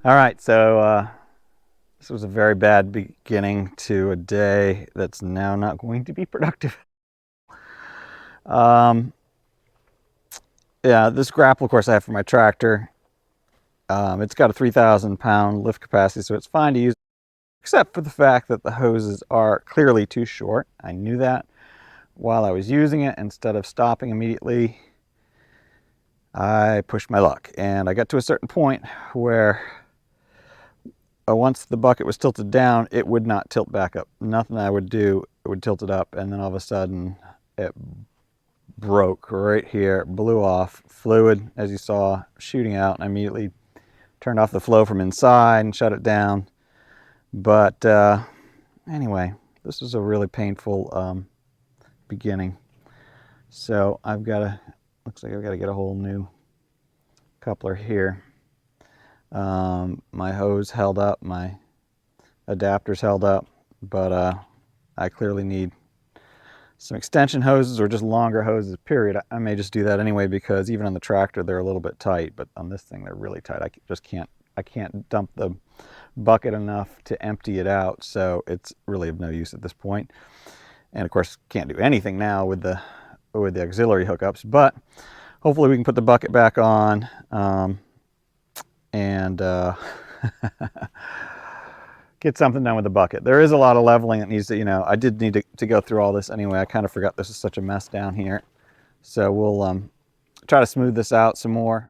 All right, so this was a very bad beginning to a day that's now not going to be productive. Um, yeah, this grapple, of course, I have for my tractor. It's got a 3,000-pound lift capacity, so it's fine to use, except for the fact that the hoses are clearly too short. I knew that while I was using it. Instead of stopping immediately, I pushed my luck, and I got to a certain point where once the bucket was tilted down, it would not tilt back up. Nothing I would do, it would tilt it up, and then all of a sudden it broke right here, blew off. Fluid, as you saw, shooting out, and I immediately turned off the flow from inside and shut it down. But anyway, this was a really painful beginning. So I've got to, looks like I've got to get a whole new coupler here. My hose held up, my adapters held up, but I clearly need some extension hoses or just longer hoses, period. I may just do that anyway, because even on the tractor they're a little bit tight, but on this thing they're really tight. I can't dump the bucket enough to empty it out, so it's really of no use at this point. And of course can't do anything now with the auxiliary hookups, but hopefully we can put the bucket back on and get something done with the bucket. There is a lot of leveling that needs to, I did need to go through all this anyway. I kind of forgot this is such a mess down here. So we'll try to smooth this out some more.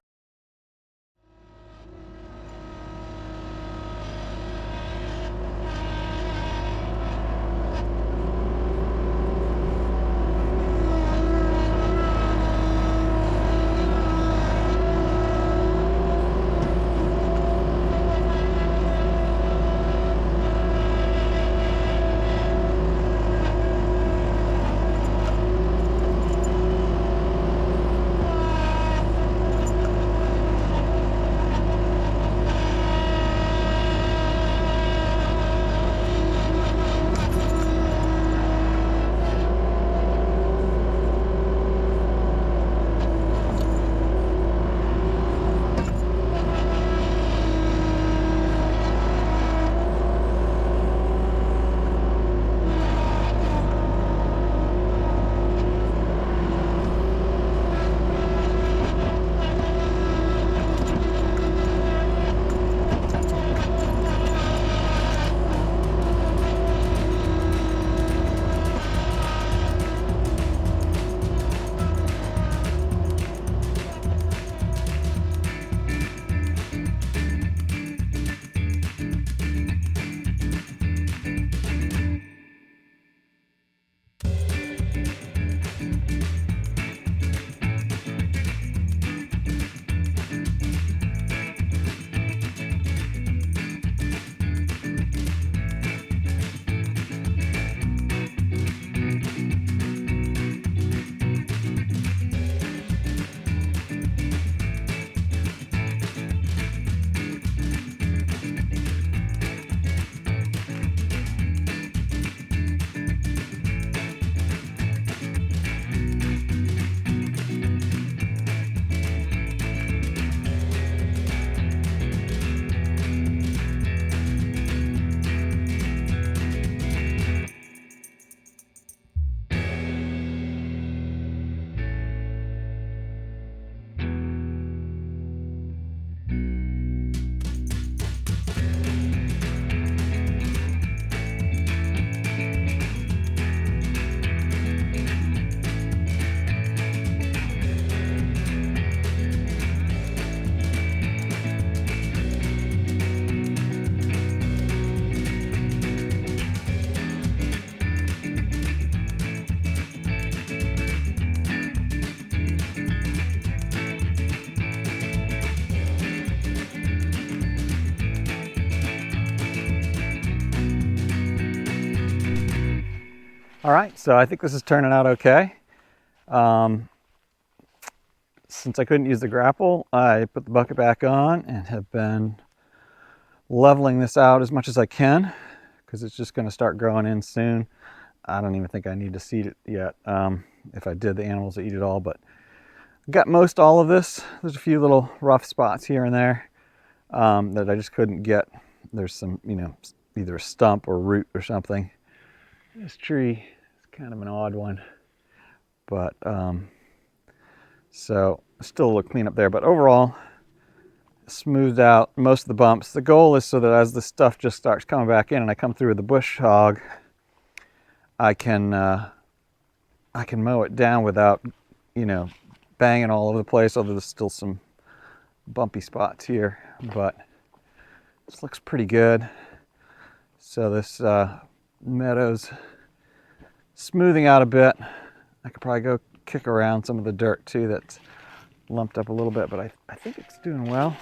All right, so I think this is turning out okay. Since I couldn't use the grapple, I put the bucket back on and have been leveling this out as much as I can, because it's just going to start growing in soon. I don't even think I need to seed it yet. If I did, the animals will eat it all, but I got most all of this. There's a few little rough spots here and there. that I just couldn't get. There's some, either a stump or root or something. This tree is kind of an odd one, but so still a little clean up there, but overall smoothed out most of the bumps. The goal is so that as the stuff just starts coming back in and I come through with the bush hog, I can mow it down without, banging all over the place, although there's still some bumpy spots here, but this looks pretty good. So this meadow's smoothing out a bit. I could probably go kick around some of the dirt too that's lumped up a little bit, but I think it's doing well.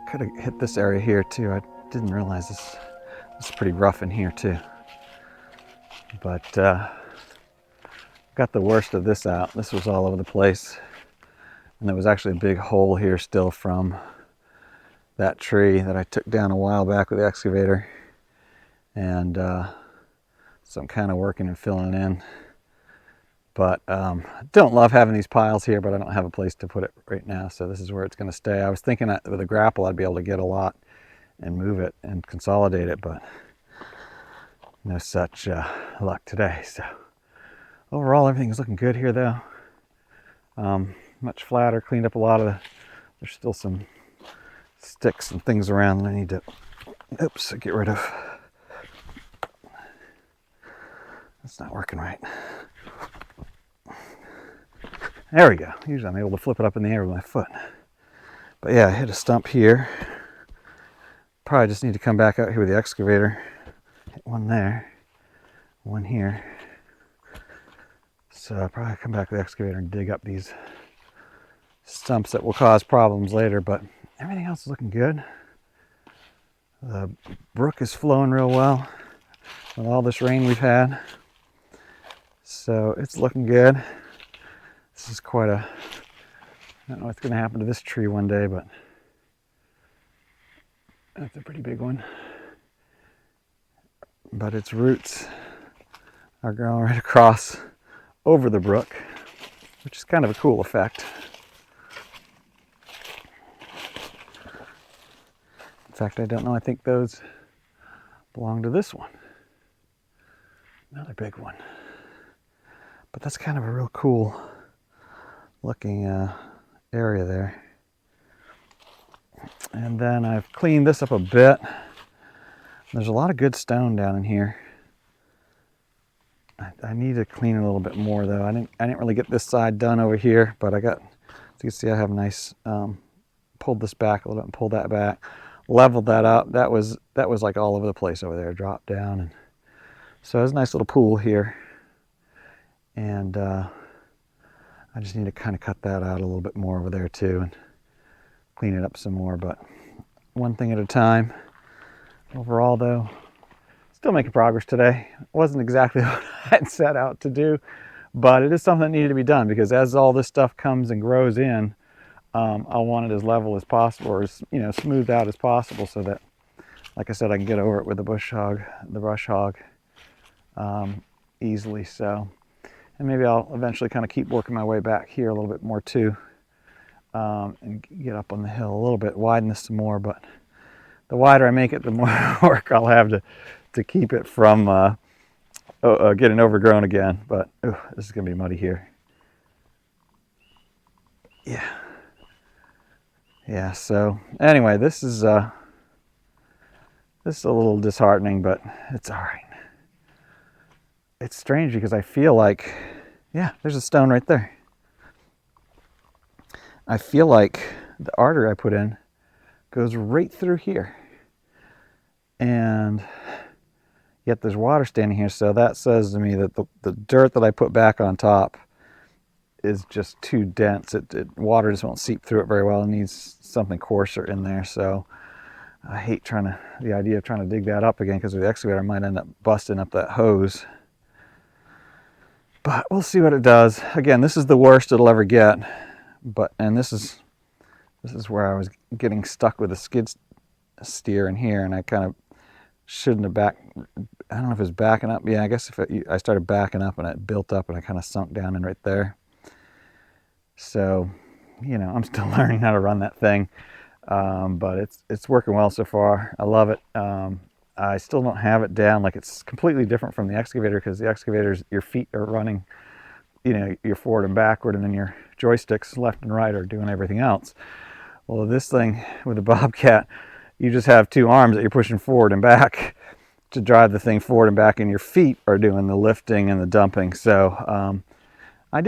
Could have hit this area here too. I didn't realize this is pretty rough in here too. But got the worst of this out. This was all over the place. And there was actually a big hole here still from that tree that I took down a while back with the excavator. And so I'm kind of working and filling it in. But I don't love having these piles here, but I don't have a place to put it right now, so this is where it's going to stay. I was thinking that with a grapple I'd be able to get a lot and move it and consolidate it, but no such luck today. So overall, everything's looking good here though. Much flatter, cleaned up a lot of the, there's still some sticks and things around that I need to, get rid of. That's not working right. There we go. Usually I'm able to flip it up in the air with my foot. But yeah, I hit a stump here. Probably just need to come back out here with the excavator. Hit one there, one here. So I'll probably come back with the excavator and dig up these stumps that will cause problems later, but everything else is looking good. The brook is flowing real well with all this rain we've had. So it's looking good. This is quite a, I don't know what's going to happen to this tree one day, but that's a pretty big one. But its roots are growing right across over the brook. which is kind of a cool effect. In fact, I don't know, I think those belong to this one. Another big one. But that's kind of a real cool looking area there. And then I've cleaned this up a bit. There's a lot of good stone down in here. I need to clean it a little bit more though. I didn't really get this side done over here, but I got, as you can see, I have nice, pulled this back a little bit and pulled that back, leveled that up. That was like all over the place over there, dropped down. And so there's a nice little pool here. And I just need to kind of cut that out a little bit more over there too and clean it up some more, but one thing at a time. Overall though, still making progress today. It wasn't exactly what I had set out to do, but it is something that needed to be done because as all this stuff comes and grows in, I want it as level as possible, or as, you know, smoothed out as possible, so that, like I said, I can get over it with the brush hog easily. So, and maybe I'll eventually kind of keep working my way back here a little bit more too, and get up on the hill a little bit, widen this some more. But the wider I make it, the more work I'll have to keep it from getting overgrown again. But this is gonna be muddy here. Yeah, so anyway, this is a little disheartening, but it's all right. It's strange because I feel like, yeah, there's a stone right there. I feel like the artery I put in goes right through here. And yet there's water standing here, so that says to me that the dirt that I put back on top is just too dense. Water just won't seep through it very well. It needs something coarser in there. So I hate the idea of trying to dig that up again, because with the excavator I might end up busting up that hose. But we'll see what it does. Again, this is the worst it'll ever get. And this is where I was getting stuck with a skid steer in here, and I kind of shouldn't have I don't know if it was backing up. Yeah, I guess I started backing up and it built up and I kind of sunk down in right there. So, you know, I'm still learning how to run that thing, but it's working well so far. I love it. I still don't have it down. Like, it's completely different from the excavator, because the excavator's, your feet are running, you know, you're forward and backward, and then your joysticks left and right are doing everything else. Well, this thing with the Bobcat, you just have two arms that you're pushing forward and back to drive the thing forward and back, and your feet are doing the lifting and the dumping. So I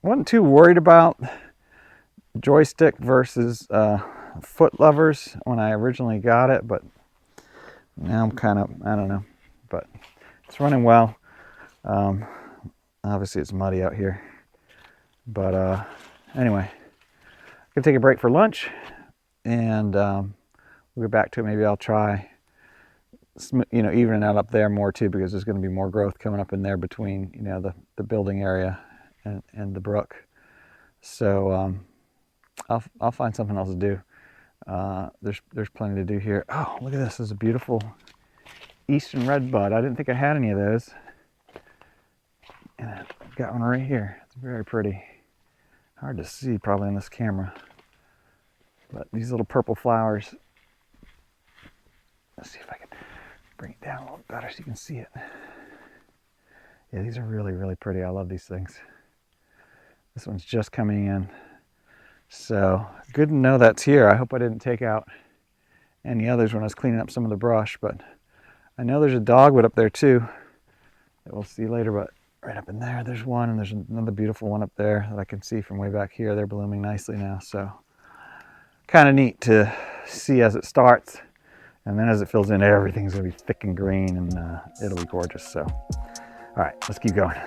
wasn't too worried about joystick versus foot levers when I originally got it, but now I'm kind of, I don't know, but it's running well. Obviously it's muddy out here, but anyway, I'm gonna take a break for lunch, and we'll get back to it. Maybe I'll try, you know, evening out up there more too, because there's going to be more growth coming up in there between, you know, the building area and the brook. So I'll find something else to do. There's plenty to do here. Oh, look at this. This is a beautiful eastern redbud. I didn't think I had any of those. And I've got one right here. It's very pretty. Hard to see probably in this camera. But these little purple flowers. Let's see if I can bring it down a little better so you can see it. Yeah, these are really, really pretty. I love these things. This one's just coming in. So good to know that's here. I hope I didn't take out any others when I was cleaning up some of the brush, but I know there's a dogwood up there too that we'll see later. But right up in there, there's one, and there's another beautiful one up there that I can see from way back here. They're blooming nicely now. So kind of neat to see as it starts. And then as it fills in, everything's gonna be thick and green, and it'll be gorgeous. So, all right, let's keep going.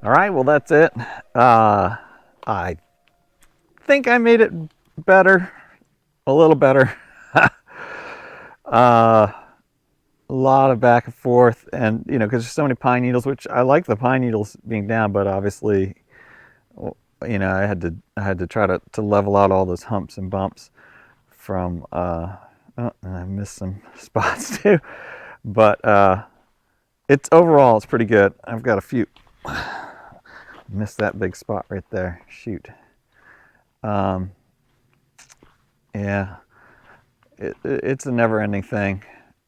All right, well, that's it. I think I made it better, a little better. A lot of back and forth, and you know, because there's so many pine needles, which I like the pine needles being down, but obviously, you know, I had to try to level out all those humps and bumps from. Oh, and I missed some spots too, but it's overall it's pretty good. I've got a few. Missed that big spot right there. Shoot. Yeah, it's a never-ending thing.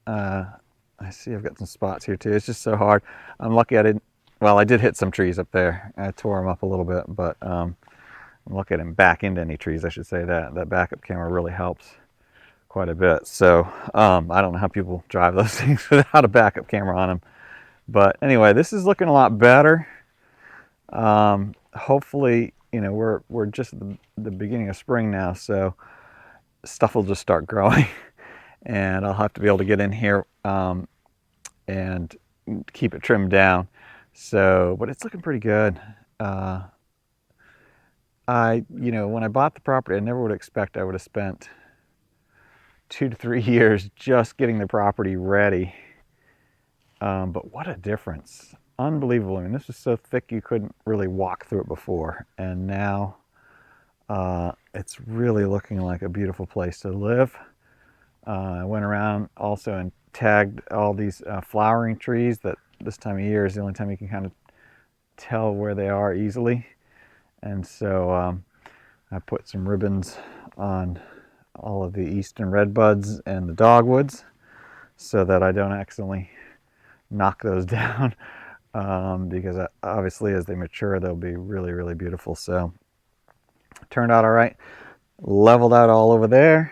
I see I've got some spots here too. It's just so hard. I'm lucky I didn't. Well, I did hit some trees up there. I tore them up a little bit, but I'm lucky I didn't back into any trees. I should say that backup camera really helps quite a bit. So I don't know how people drive those things without a backup camera on them. But anyway, this is looking a lot better. Hopefully, you know, we're just at the beginning of spring now, so stuff will just start growing, and I'll have to be able to get in here and keep it trimmed down. So, but it's looking pretty good. You know, when I bought the property, I never would expect I would have spent 2 to 3 years just getting the property ready. But what a difference. Unbelievable. I mean, this was so thick you couldn't really walk through it before. And now it's really looking like a beautiful place to live. I went around also and tagged all these flowering trees that this time of year is the only time you can kind of tell where they are easily. And so I put some ribbons on all of the eastern redbuds and the dogwoods so that I don't accidentally knock those down, because obviously as they mature they'll be really, really beautiful. So turned out all right. Leveled out all over there,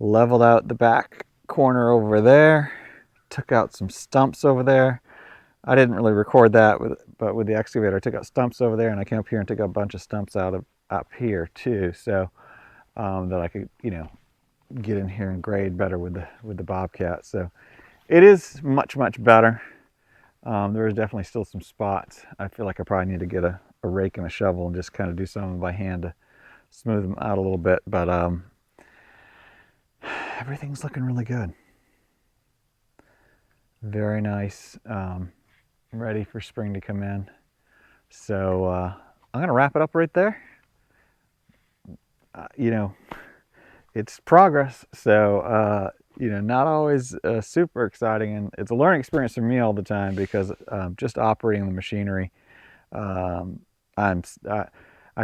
leveled out the back corner over there, took out some stumps over there. I didn't really record that, but with the excavator I took out stumps over there, and I came up here and took a bunch of stumps out of up here too, so that I could, you know, get in here and grade better with the Bobcat. So it is much, much better. There is definitely still some spots. I feel like I probably need to get a rake and a shovel and just kind of do some of them by hand to smooth them out a little bit, but everything's looking really good. Very nice. Ready for spring to come in. So I'm gonna wrap it up right there. You know, it's progress, so you know, not always super exciting, and it's a learning experience for me all the time, because just operating the machinery, I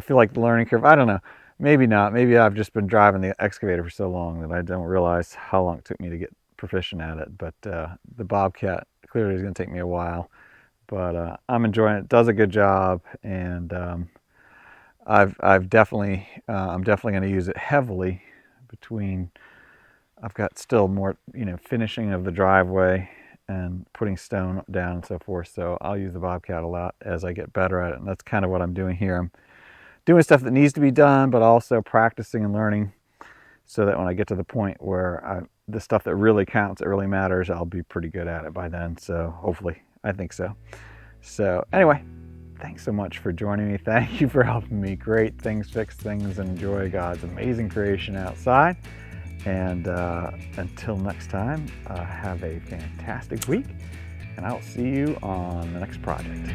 feel like the learning curve, I don't know, maybe not, maybe I've just been driving the excavator for so long that I don't realize how long it took me to get proficient at it. But the Bobcat clearly is going to take me a while, but I'm enjoying it. It does a good job, and I'm definitely going to use it heavily between. I've got still more, you know, finishing of the driveway and putting stone down and so forth. So I'll use the Bobcat a lot as I get better at it, and that's kind of what I'm doing here. I'm doing stuff that needs to be done, but also practicing and learning, so that when I get to the point where the stuff that really counts, that really matters, I'll be pretty good at it by then. So hopefully, I think so. So anyway, thanks so much for joining me. Thank you for helping me create things, fix things, and enjoy God's amazing creation outside. And until next time, have a fantastic week, and I'll see you on the next project.